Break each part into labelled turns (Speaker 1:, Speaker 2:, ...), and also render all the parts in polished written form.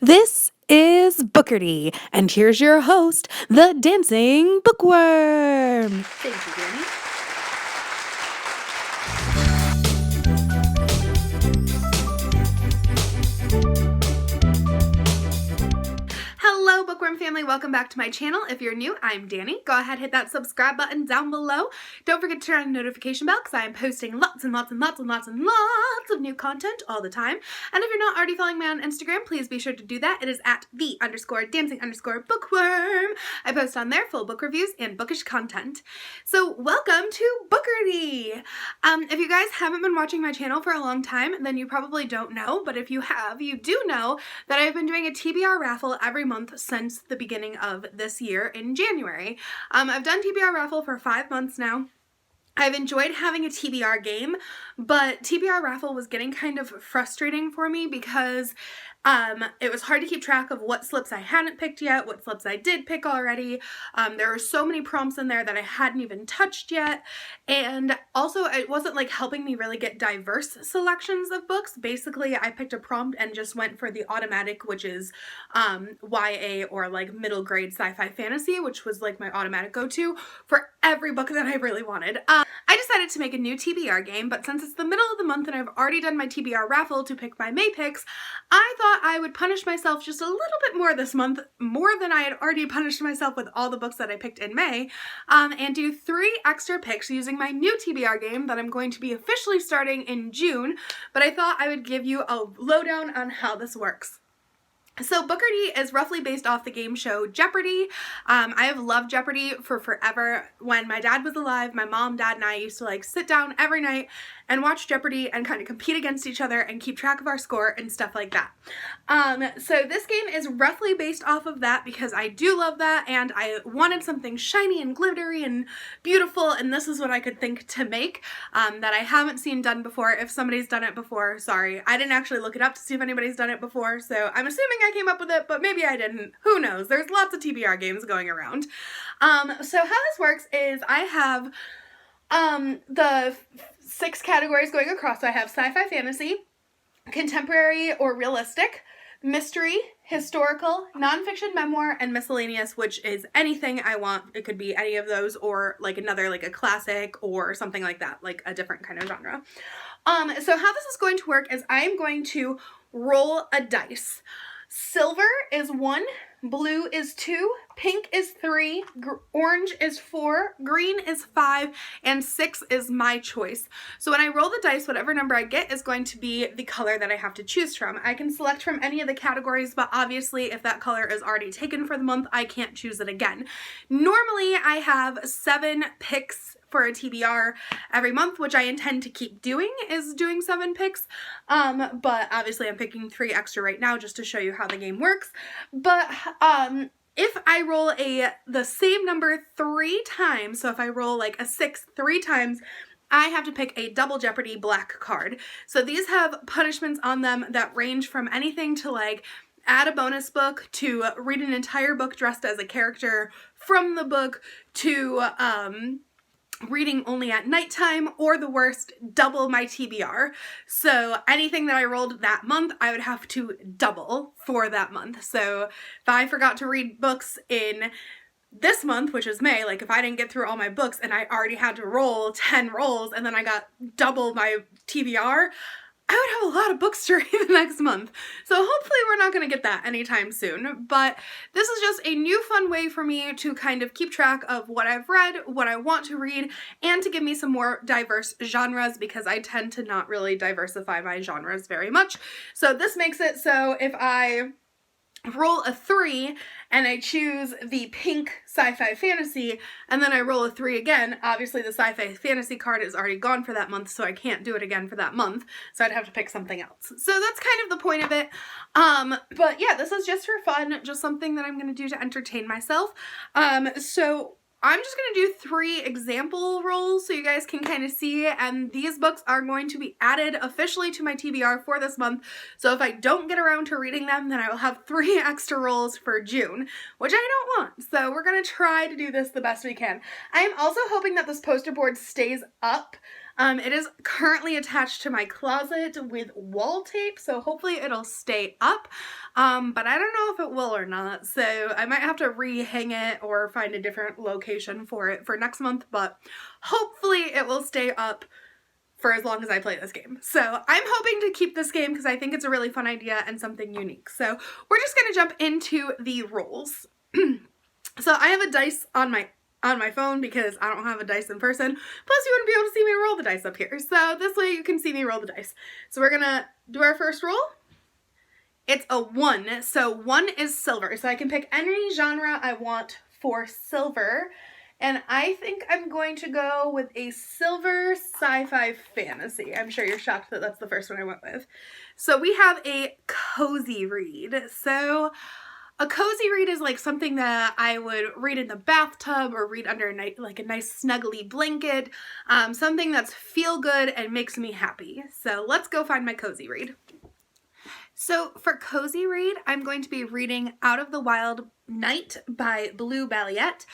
Speaker 1: This is Bookardy, and here's your host, the dancing bookworm.
Speaker 2: Thank you, Danny. Hello, Bookworm family. Welcome back to my channel. If you're new, I'm Danny. Go ahead, hit that subscribe button down below. Don't forget to turn on the notification bell because I am posting lots and lots of new content all the time. And if you're not already following me on Instagram, please be sure to do that. It is at _dancing_bookworm. I post on there full book reviews and bookish content. So welcome to Bookardy. If you guys haven't been watching my channel for a long time, then you probably don't know. But if you have, you do know that I've been doing a TBR raffle every month since the beginning of this year in January. I've done TBR raffle for 5 months now. I've enjoyed having a TBR game, but TBR raffle was getting kind of frustrating for me because it was hard to keep track of what slips I hadn't picked yet, what slips I did pick already. There were so many prompts in there that I hadn't even touched yet, and also it wasn't like helping me really get diverse selections of books. Basically, I picked a prompt and just went for the automatic, which is YA or like middle grade sci-fi fantasy, which was like my automatic go-to for every book that I really wanted. I decided to make a new TBR game, but since it's the middle of the month and I've already done my TBR raffle to pick my May picks, I thought I would punish myself just a little bit more this month, more than I had already punished myself with all the books that I picked in May, and do 3 extra picks using my new TBR game that I'm going to be officially starting in June, but I thought I would give you a lowdown on how this works. So Bookardy is roughly based off the game show Jeopardy! I have loved Jeopardy! For forever. When my dad was alive, my mom, dad, and I used to like sit down every night and watch Jeopardy! And kind of compete against each other and keep track of our score and stuff like that. So this game is roughly based off of that because I do love that and I wanted something shiny and glittery and beautiful, and this is what I could think to make that I haven't seen done before. If somebody's done it before, sorry. I didn't actually look it up to see if anybody's done it before, so I'm assuming I came up with it, but maybe I didn't. Who knows? There's lots of TBR games going around. So how this works is I have the 6 categories going across. So I have sci-fi fantasy, contemporary or realistic, mystery, historical, nonfiction, memoir, and miscellaneous, which is anything I want. It could be any of those or like another, like a classic or something like that, like a different kind of genre. So how this is going to work is I'm going to roll a dice. Silver is 1, blue is 2, pink is 3, orange is 4, green is 5, and 6 is my choice. So when I roll the dice, whatever number I get is going to be the color that I have to choose from. I can select from any of the categories, but obviously if that color is already taken for the month, I can't choose it again. Normally I have 7 picks for a TBR every month, which I intend to keep doing, is doing 7 picks, but obviously I'm picking 3 extra right now just to show you how the game works. But if I roll the same number 3 times, so if I roll like a 6 3 times, I have to pick a double Jeopardy black card. So these have punishments on them that range from anything to like add a bonus book, to read an entire book dressed as a character from the book, to reading only at nighttime, or the worst, double my TBR. So anything that I rolled that month, I would have to double for that month. So if I forgot to read books in this month, which is May, like if I didn't get through all my books and I already had to roll 10 rolls and then I got double my TBR, I would have a lot of books to read the next month. So hopefully we're not going to get that anytime soon, but this is just a new fun way for me to kind of keep track of what I've read, what I want to read, and to give me some more diverse genres because I tend to not really diversify my genres very much. So this makes it so if I roll a 3 and I choose the pink sci-fi fantasy and then I roll a 3 again, obviously the sci-fi fantasy card is already gone for that month, so I can't do it again for that month, so I'd have to pick something else. So that's kind of the point of it. But yeah, this is just for fun, just something that I'm going to do to entertain myself. So I'm just going to do 3 example rolls so you guys can kind of see, and these books are going to be added officially to my TBR for this month, so if I don't get around to reading them, then I will have 3 extra rolls for June, which I don't want, so we're going to try to do this the best we can. I am also hoping that this poster board stays up It is currently attached to my closet with wall tape, so hopefully it'll stay up, but I don't know if it will or not, so I might have to re-hang it or find a different location for it for next month, but hopefully it will stay up for as long as I play this game. So I'm hoping to keep this game because I think it's a really fun idea and something unique. So we're just gonna jump into the rules. So I have a dice on my phone because I don't have a dice in person. Plus you wouldn't be able to see me roll the dice up here. So this way you can see me roll the dice. So we're gonna do our first roll. It's a 1. So 1 is silver. So I can pick any genre I want for silver. And I think I'm going to go with a silver sci-fi fantasy. I'm sure you're shocked that that's the first one I went with. So we have a cozy read. So a cozy read is like something that I would read in the bathtub or read under a nice snuggly blanket. Something that's feel good and makes me happy. So let's go find my cozy read. So for cozy read, I'm going to be reading Out of the Wild Night by Blue Balliet.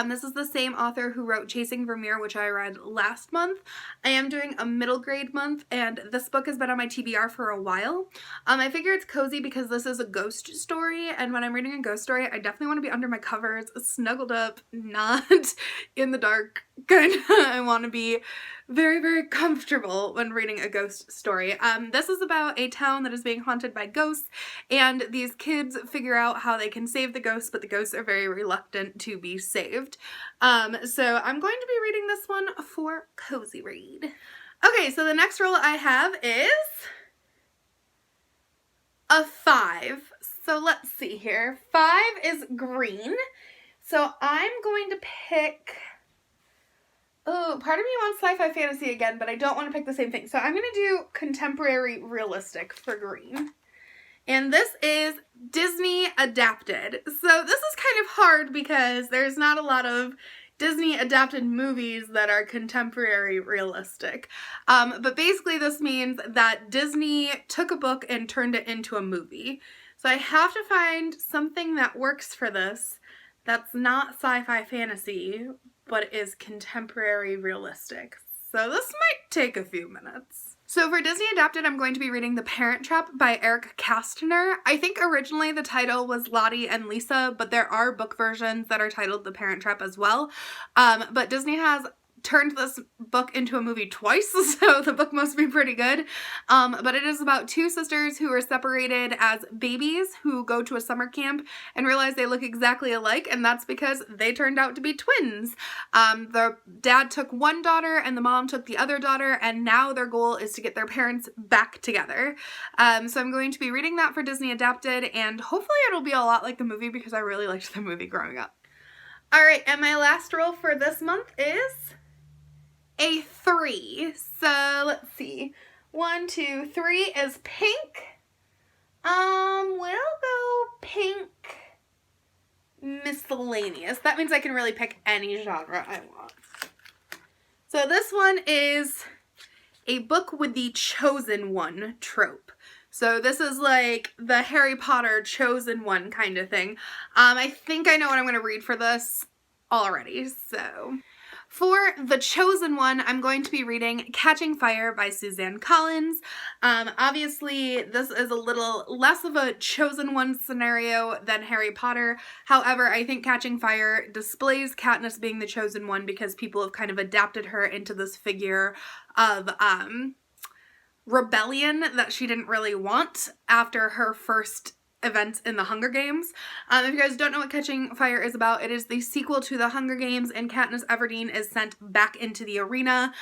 Speaker 2: This is the same author who wrote Chasing Vermeer, which I read last month. I am doing a middle grade month, and this book has been on my TBR for a while. I figure it's cozy because this is a ghost story, and when I'm reading a ghost story, I definitely want to be under my covers, snuggled up, not in the dark. I want to be very, very comfortable when reading a ghost story. This is about a town that is being haunted by ghosts, and these kids figure out how they can save the ghosts, but the ghosts are very reluctant to be saved. So I'm going to be reading this one for cozy read. Okay, so the next roll I have is a 5. So let's see here. 5 is green. So I'm going to pick... Oh, part of me wants sci-fi fantasy again, but I don't want to pick the same thing. So I'm going to do contemporary realistic for green. And this is Disney adapted. So this is kind of hard because there's not a lot of Disney adapted movies that are contemporary realistic. But basically this means that Disney took a book and turned it into a movie. So I have to find something that works for this that's not sci-fi fantasy, but is contemporary realistic. So this might take a few minutes. So for Disney adapted, I'm going to be reading The Parent Trap by Eric Kastner. I think originally the title was Lottie and Lisa, but there are book versions that are titled The Parent Trap as well. But Disney has turned this book into a movie twice, so the book must be pretty good. But it is about 2 sisters who are separated as babies who go to a summer camp and realize they look exactly alike, and that's because they turned out to be twins. The dad took one daughter and the mom took the other daughter, and now their goal is to get their parents back together. So I'm going to be reading that for Disney adapted, and hopefully it'll be a lot like the movie because I really liked the movie growing up. Alright, and my last roll for this month is a 3. So let's see. 1, 2, 3 is pink. We'll go pink miscellaneous. That means I can really pick any genre I want. So this one is a book with the chosen one trope. So this is like the Harry Potter chosen one kind of thing. I think I know what I'm going to read for this already, so... For the chosen one, I'm going to be reading Catching Fire by Suzanne Collins. Obviously, this is a little less of a chosen one scenario than Harry Potter. However, I think Catching Fire displays Katniss being the chosen one because people have kind of adapted her into this figure of rebellion that she didn't really want after her first events in the Hunger Games. If you guys don't know what Catching Fire is about, it is the sequel to the Hunger Games, and Katniss Everdeen is sent back into the arena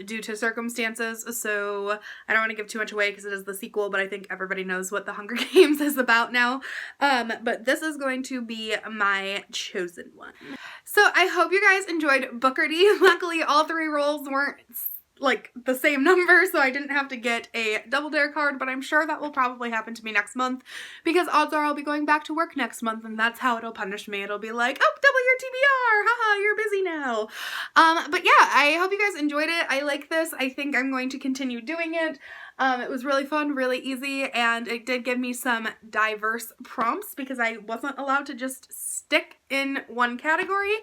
Speaker 2: due to circumstances. So I don't want to give too much away because it is the sequel, but I think everybody knows what the Hunger Games is about now. But this is going to be my chosen one. So I hope you guys enjoyed Bookardy. Luckily, all 3 rolls weren't like the same number, so I didn't have to get a Double Dare card, but I'm sure that will probably happen to me next month because odds are I'll be going back to work next month, and that's how it'll punish me. It'll be like, oh, double your TBR, haha, you're busy now. But yeah, I hope you guys enjoyed it. I like this. I think I'm going to continue doing it. It was really fun, really easy, and it did give me some diverse prompts because I wasn't allowed to just stick in one category.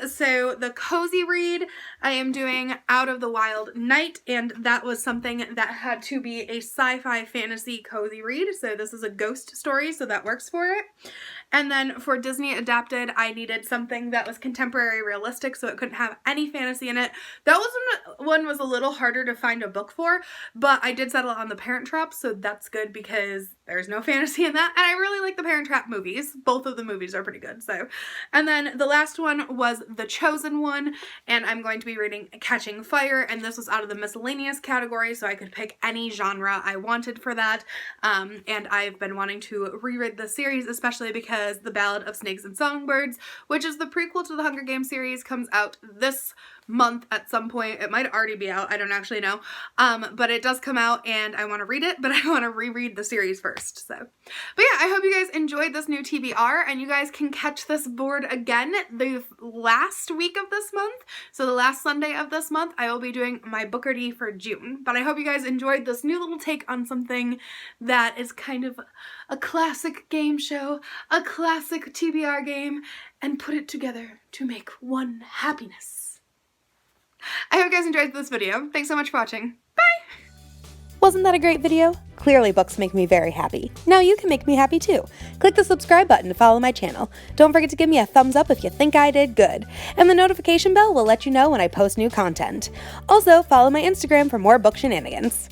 Speaker 2: So the cozy read, I am doing Out of the Wild Night, and that was something that had to be a sci-fi fantasy cozy read. So this is a ghost story, so that works for it. And then for Disney adapted, I needed something that was contemporary realistic, so it couldn't have any fantasy in it. That one was a little harder to find a book for, but I did settle on The Parent Trap, so that's good because there's no fantasy in that. And I really like the Parent Trap movies. Both of the movies are pretty good. So, and then the last one was The Chosen One, and I'm going to be reading Catching Fire, and this was out of the miscellaneous category, so I could pick any genre I wanted for that. And I've been wanting to reread the series, especially because The Ballad of Snakes and Songbirds, which is the prequel to the Hunger Games series, comes out this month at some point. It might already be out, I don't actually know, but it does come out and I want to read it, but I want to reread the series first. So, but yeah, I hope you guys enjoyed this new TBR, and you guys can catch this board again the last week of this month. So the last Sunday of this month, I will be doing my Bookardy for June. But I hope you guys enjoyed this new little take on something that is kind of a classic game show, a classic TBR game, and put it together to make one happiness. I hope you guys enjoyed this video. Thanks so much for watching. Bye!
Speaker 1: Wasn't that a great video? Clearly books make me very happy. Now you can make me happy too. Click the subscribe button to follow my channel. Don't forget to give me a thumbs up if you think I did good. And the notification bell will let you know when I post new content. Also, follow my Instagram for more book shenanigans.